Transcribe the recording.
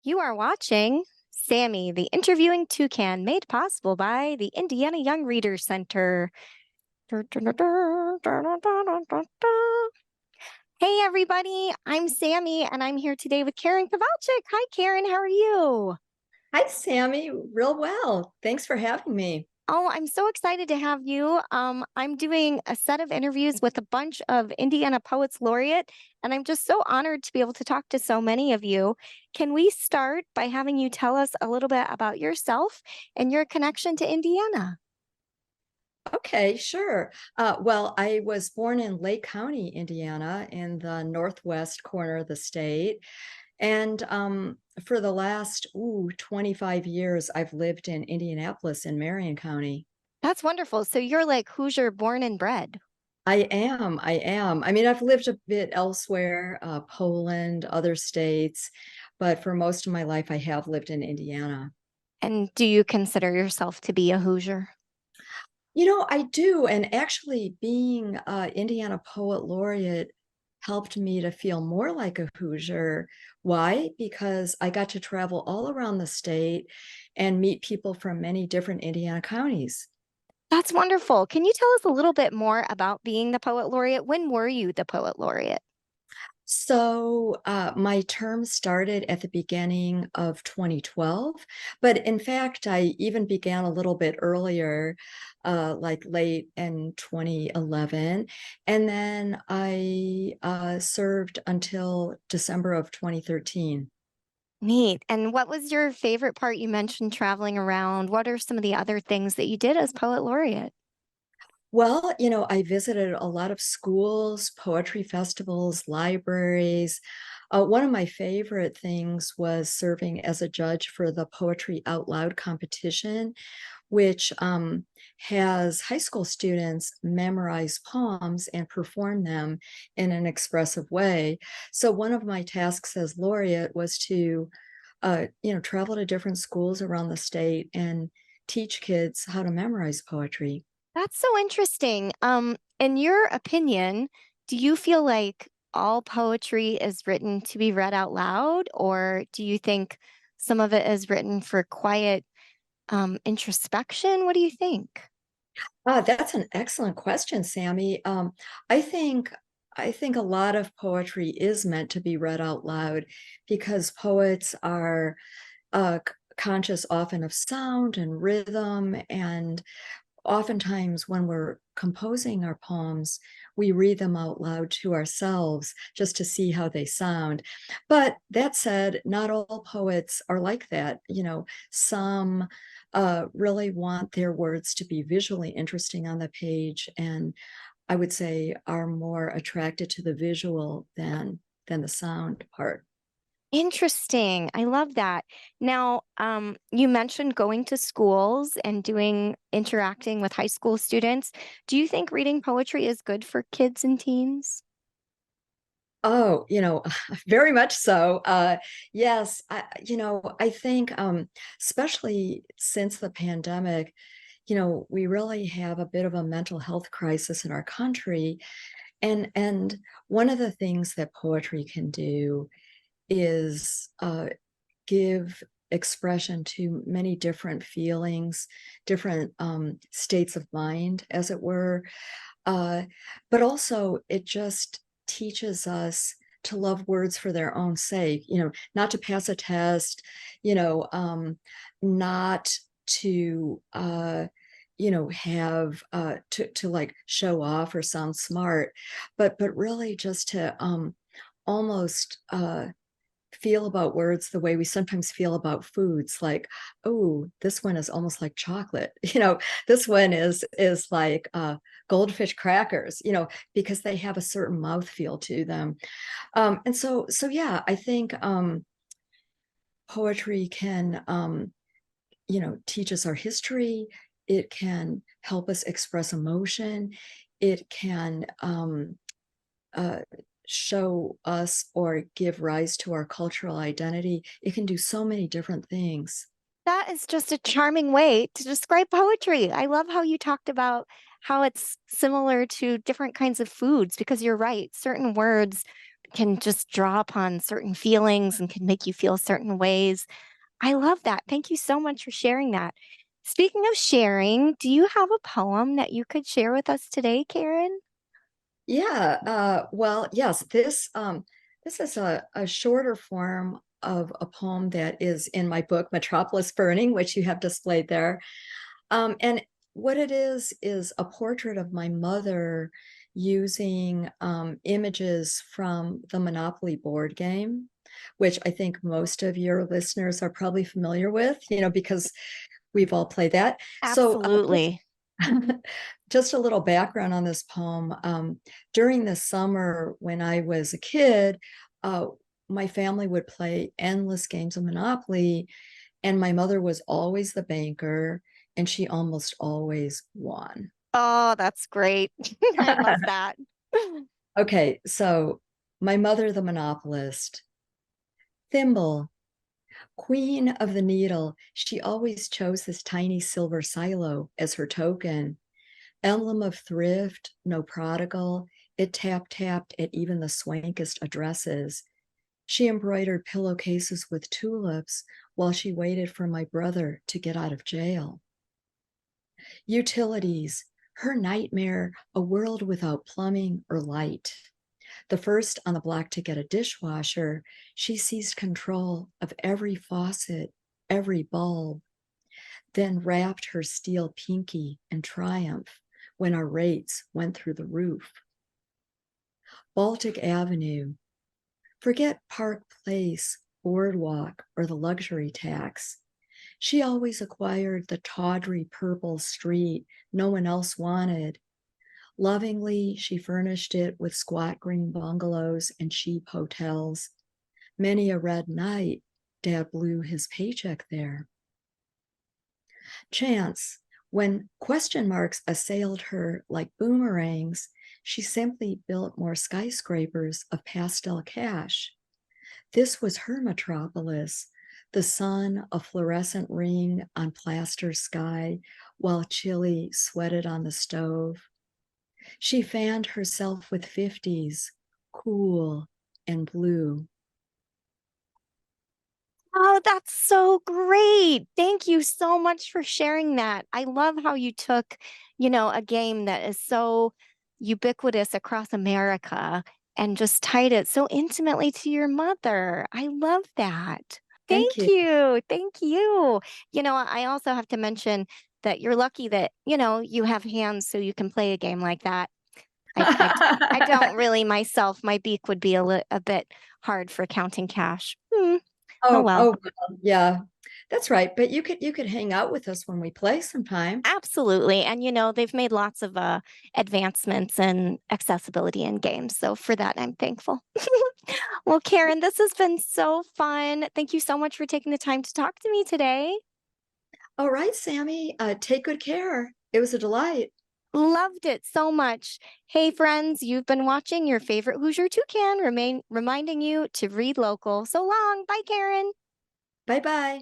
You are watching Sammy the Interviewing Toucan, made possible by the Indiana Young Readers Center. Hey, everybody, I'm Sammy, and I'm here today with Karen Kovacik. Hi, Karen, how are you? Hi, Sammy. Real well. Thanks for having me. Oh, I'm so excited to have you. I'm doing a set of interviews with a bunch of Indiana Poets Laureate, and I'm just so honored to be able to talk to so many of you. Can we start by having you tell us a little bit about yourself and your connection to Indiana? Okay, sure. Well, I was born in Lake County, Indiana, in the northwest corner of the state. And for the last 25 years, I've lived in Indianapolis in Marion County. That's wonderful. So you're like Hoosier born and bred. I am. I mean, I've lived a bit elsewhere, Poland, other states, but for most of my life, I have lived in Indiana. And do you consider yourself to be a Hoosier? I do. And actually, being Indiana Poet Laureate helped me to feel more like a Hoosier. Why? Because I got to travel all around the state and meet people from many different Indiana counties. That's wonderful. Can you tell us a little bit more about being the Poet Laureate? When were you the Poet Laureate? So my term started at the beginning of 2012, but in fact, I even began a little bit earlier, like late in 2011, and then I served until December of 2013. Neat. And what was your favorite part? You mentioned traveling around. What are some of the other things that you did as Poet Laureate? Well, I visited a lot of schools, poetry festivals, libraries. One of my favorite things was serving as a judge for the Poetry Out Loud competition, which has high school students memorize poems and perform them in an expressive way. So one of my tasks as laureate was to, travel to different schools around the state and teach kids how to memorize poetry. That's so interesting. In your opinion, do you feel like all poetry is written to be read out loud, or do you think some of it is written for quiet introspection? What do you think? That's an excellent question, Sammy. I think I think a lot of poetry is meant to be read out loud because poets are conscious often of sound and rhythm, and oftentimes when we're composing our poems, we read them out loud to ourselves just to see how they sound. But that said, not all poets are like that. Some really want their words to be visually interesting on the page, and I would say are more attracted to the visual than the sound part. Interesting. I love that. Now, you mentioned going to schools and interacting with high school students. Do you think reading poetry is good for kids and teens? Oh, very much so. Yes, I think, especially since the pandemic, we really have a bit of a mental health crisis in our country. And one of the things that poetry can do is give expression to many different feelings, different states of mind, as it were. Uh, but also, it just teaches us to love words for their own sake, not to pass a test, not to, have to like show off or sound smart, but really just to almost feel about words the way we sometimes feel about foods, like, oh, this one is almost like chocolate. This one is like goldfish crackers, because they have a certain mouthfeel to them. And so yeah, I think poetry can teach us our history. It can help us express emotion. It can uh, show us or give rise to our cultural identity. It can do so many different things. That is just a charming way to describe poetry. I love how you talked about how it's similar to different kinds of foods because you're right. Certain words can just draw upon certain feelings and can make you feel certain ways. I love that. Thank you so much for sharing that. Speaking of sharing, do you have a poem that you could share with us today, Karen? Yeah, well, yes, this is a shorter form of a poem that is in my book, Metropolis Burning, which you have displayed there. And what it is a portrait of my mother using images from the Monopoly board game, which I think most of your listeners are probably familiar with, because we've all played that. So Absolutely. just a little background on this poem. During the summer when I was a kid, uh, my family would play endless games of Monopoly, and my mother was always the banker, and she almost always won. Oh, that's great. I love that. Okay, so my mother, the monopolist, Thimble, queen of the needle, she always chose this tiny silver silo as her token. Emblem of thrift, no prodigal, it tapped at even the swankest addresses. She embroidered pillowcases with tulips while she waited for my brother to get out of jail. Utilities, her nightmare, a world without plumbing or light. The first on the block to get a dishwasher, she seized control of every faucet, every bulb, then wrapped her steel pinky in triumph when our rates went through the roof. Baltic Avenue, forget Park Place, Boardwalk, or the luxury tax. She always acquired the tawdry purple street no one else wanted. Lovingly, she furnished it with squat green bungalows and cheap hotels. Many a red night, Dad blew his paycheck there. Chance, when question marks assailed her like boomerangs, she simply built more skyscrapers of pastel cash. This was her metropolis, the sun a fluorescent ring on plaster sky, while chili sweated on the stove. She fanned herself with 50s, cool and blue. Oh, that's so great. Thank you so much for sharing that. I love how you took, a game that is so ubiquitous across America and just tied it so intimately to your mother. I love that. Thank Thank you. you. Thank you. I also have to mention that you're lucky that, you have hands so you can play a game like that. I don't really myself. My beak would be a bit hard for counting cash. Oh well. Well, yeah, that's right. But you could hang out with us when we play sometime. Absolutely. And they've made lots of advancements in accessibility in games. So for that, I'm thankful. Well, Karen, this has been so fun. Thank you so much for taking the time to talk to me today. All right, Sammy, take good care. It was a delight. Loved it so much. Hey, friends, you've been watching your favorite Hoosier Toucan, reminding you to read local. So long. Bye, Karen. Bye bye.